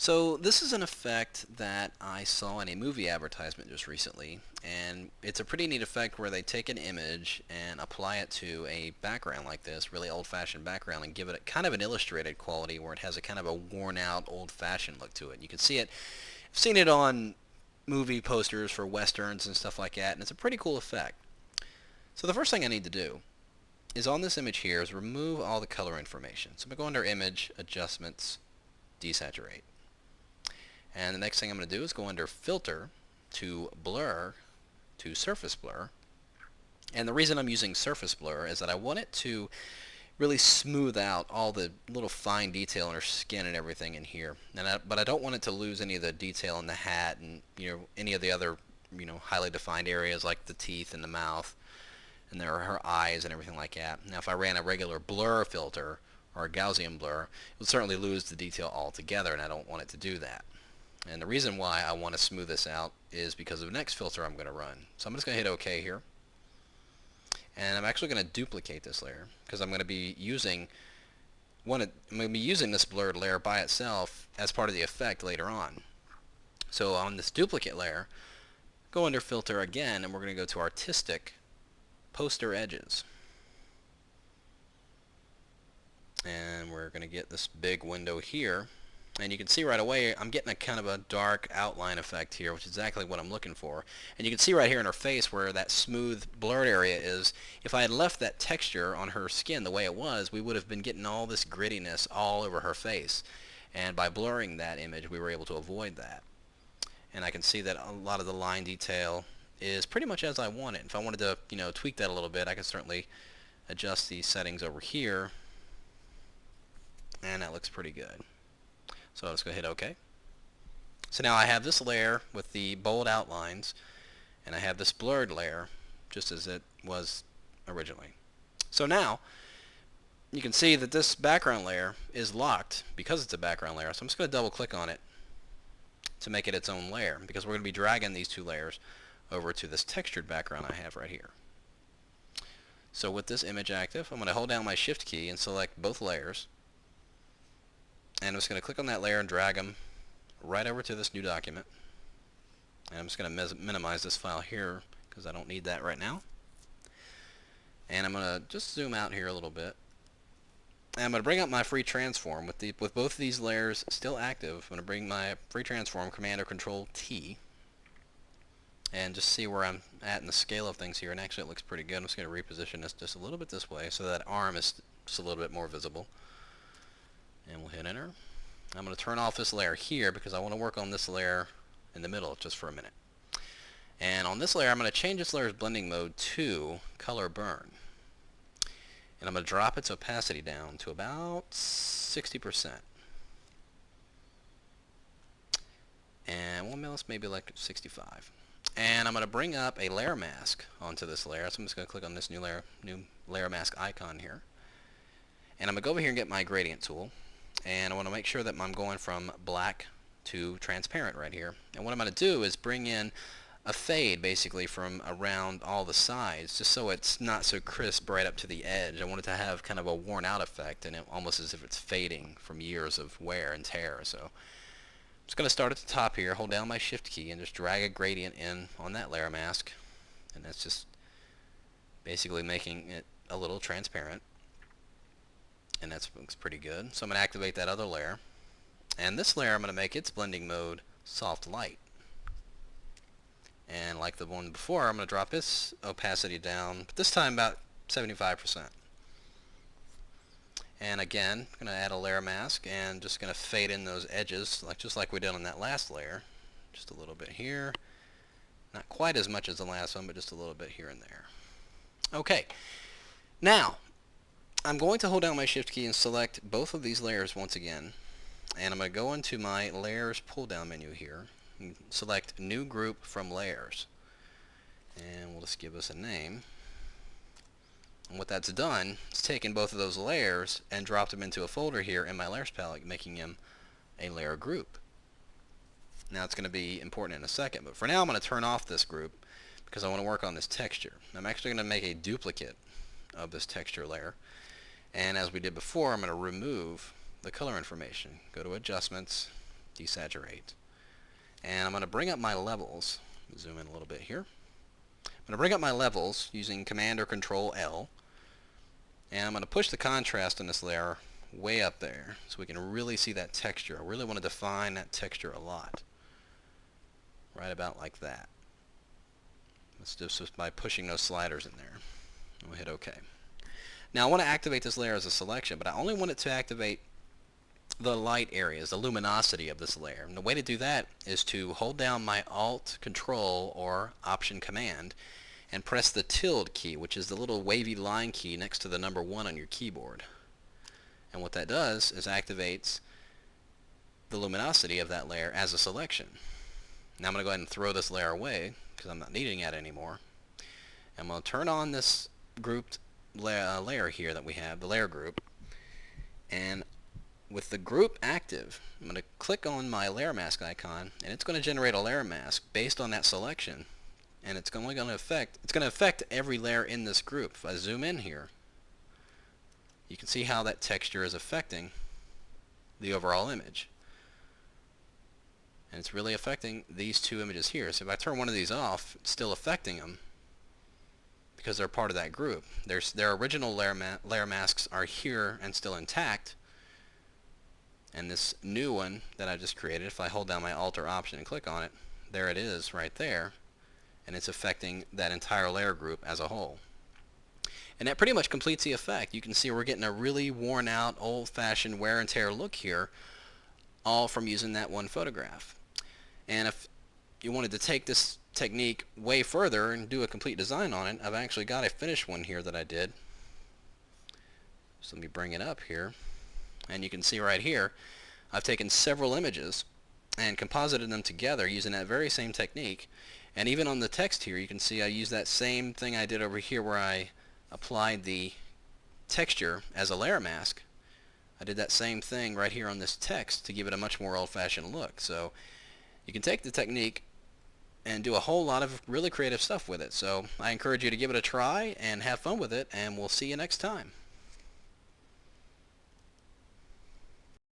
So this is an effect that I saw in a movie advertisement just recently, and it's a pretty neat effect where they take an image and apply it to a background like this, really old-fashioned background, and give it a, kind of an illustrated quality where it has a kind of a worn-out, old-fashioned look to it. You can see it. I've seen it on movie posters for westerns and stuff like that, and it's a pretty cool effect. So the first thing I need to do is on this image here is remove all the color information. So I'm going to go under Image, Adjustments, Desaturate. And the next thing I'm going to do is go under Filter to Blur to Surface Blur. And the reason I'm using Surface Blur is that I want it to really smooth out all the little fine detail in her skin and everything in here. But I don't want it to lose any of the detail in the hat and any of the other highly defined areas like the teeth and the mouth and her eyes and everything like that. Now if I ran a regular blur filter or a Gaussian blur, it would certainly lose the detail altogether, and I don't want it to do that. And the reason why I want to smooth this out is because of the next filter I'm going to run. So I'm just going to hit OK here. And I'm actually going to duplicate this layer because I'm going to be using this blurred layer by itself as part of the effect later on. So on this duplicate layer, go under Filter again, and we're going to go to Artistic, Poster Edges. And we're going to get this big window here. And you can see right away I'm getting a kind of a dark outline effect here, which is exactly what I'm looking for. And you can see right here in her face where that smooth blurred area is. If I had left that texture on her skin the way it was, we would have been getting all this grittiness all over her face. And by blurring that image, we were able to avoid that. And I can see that a lot of the line detail is pretty much as I want it. If I wanted to, tweak that a little bit, I can certainly adjust these settings over here. And that looks pretty good. So let's go hit OK. So now I have this layer with the bold outlines, and I have this blurred layer just as it was originally. So now you can see that this background layer is locked because it's a background layer. So I'm just going to double click on it to make it its own layer, because we're going to be dragging these two layers over to this textured background I have right here. So with this image active, I'm going to hold down my Shift key and select both layers. And I'm just going to click on that layer and drag them right over to this new document. And I'm just going to minimize this file here because I don't need that right now. And I'm going to just zoom out here a little bit. And I'm going to bring up my free transform with both of these layers still active. I'm going to bring my free transform, Command or Control T, and just see where I'm at in the scale of things here. And actually it looks pretty good. I'm just going to reposition this just a little bit this way so that arm is just a little bit more visible. And we'll hit enter. I'm going to turn off this layer here because I want to work on this layer in the middle just for a minute. And on this layer I'm going to change this layer's blending mode to color burn. And I'm going to drop its opacity down to about 60%. And well, let's maybe like 65. And I'm going to bring up a layer mask onto this layer. So I'm just going to click on this new layer mask icon here. And I'm going to go over here and get my gradient tool. And I want to make sure that I'm going from black to transparent right here. And what I'm going to do is bring in a fade basically from around all the sides, just so it's not so crisp right up to the edge. I want it to have kind of a worn out effect, and almost as if it's fading from years of wear and tear. So I'm just going to start at the top here, hold down my Shift key, and just drag a gradient in on that layer mask. And that's just basically making it a little transparent. And that looks pretty good. So I'm going to activate that other layer. And this layer I'm going to make its blending mode soft light. And like the one before, I'm going to drop its opacity down, but this time about 75%. And again, I'm going to add a layer mask and just going to fade in those edges just like we did on that last layer. Just a little bit here. Not quite as much as the last one, but just a little bit here and there. Okay. Now, I'm going to hold down my Shift key and select both of these layers once again, and I'm going to go into my Layers pull-down menu here and select New Group from Layers, and we'll just give us a name. And what that's done is taken both of those layers and dropped them into a folder here in my Layers palette, making them a layer group. Now it's going to be important in a second, but for now I'm going to turn off this group because I want to work on this texture. I'm actually going to make a duplicate of this texture layer. And as we did before, I'm going to remove the color information. Go to Adjustments, desaturate. And I'm going to bring up my levels. Zoom in a little bit here. I'm going to bring up my levels using Command or Control L. And I'm going to push the contrast in this layer way up there so we can really see that texture. I really want to define that texture a lot. Right about like that. Let's do this by pushing those sliders in there. We'll hit OK. Now I want to activate this layer as a selection, but I only want it to activate the light areas, the luminosity of this layer. And the way to do that is to hold down my Alt, Control, or Option Command and press the tilde key, which is the little wavy line key next to the number 1 on your keyboard. And what that does is activates the luminosity of that layer as a selection. Now I'm going to go ahead and throw this layer away because I'm not needing it anymore. I'm going to turn on this grouped layer here that we have, the layer group, and with the group active, I'm going to click on my layer mask icon, and it's going to generate a layer mask based on that selection, and it's going to affect every layer in this group. If I zoom in here, you can see how that texture is affecting the overall image, and it's really affecting these two images here. So if I turn one of these off, it's still affecting them because they're part of that group. Their original layer masks are here and still intact. And this new one that I just created, if I hold down my Alt or Option and click on it, there it is right there. And it's affecting that entire layer group as a whole. And that pretty much completes the effect. You can see we're getting a really worn out, old-fashioned wear and tear look here, all from using that one photograph. And if you wanted to take this technique way further and do a complete design on it, I've actually got a finished one here that I did. So let me bring it up here. And you can see right here, I've taken several images and composited them together using that very same technique. And even on the text here, you can see I use that same thing I did over here where I applied the texture as a layer mask. I did that same thing right here on this text to give it a much more old-fashioned look. So you can take the technique and do a whole lot of really creative stuff with it. So I encourage you to give it a try and have fun with it, and we'll see you next time.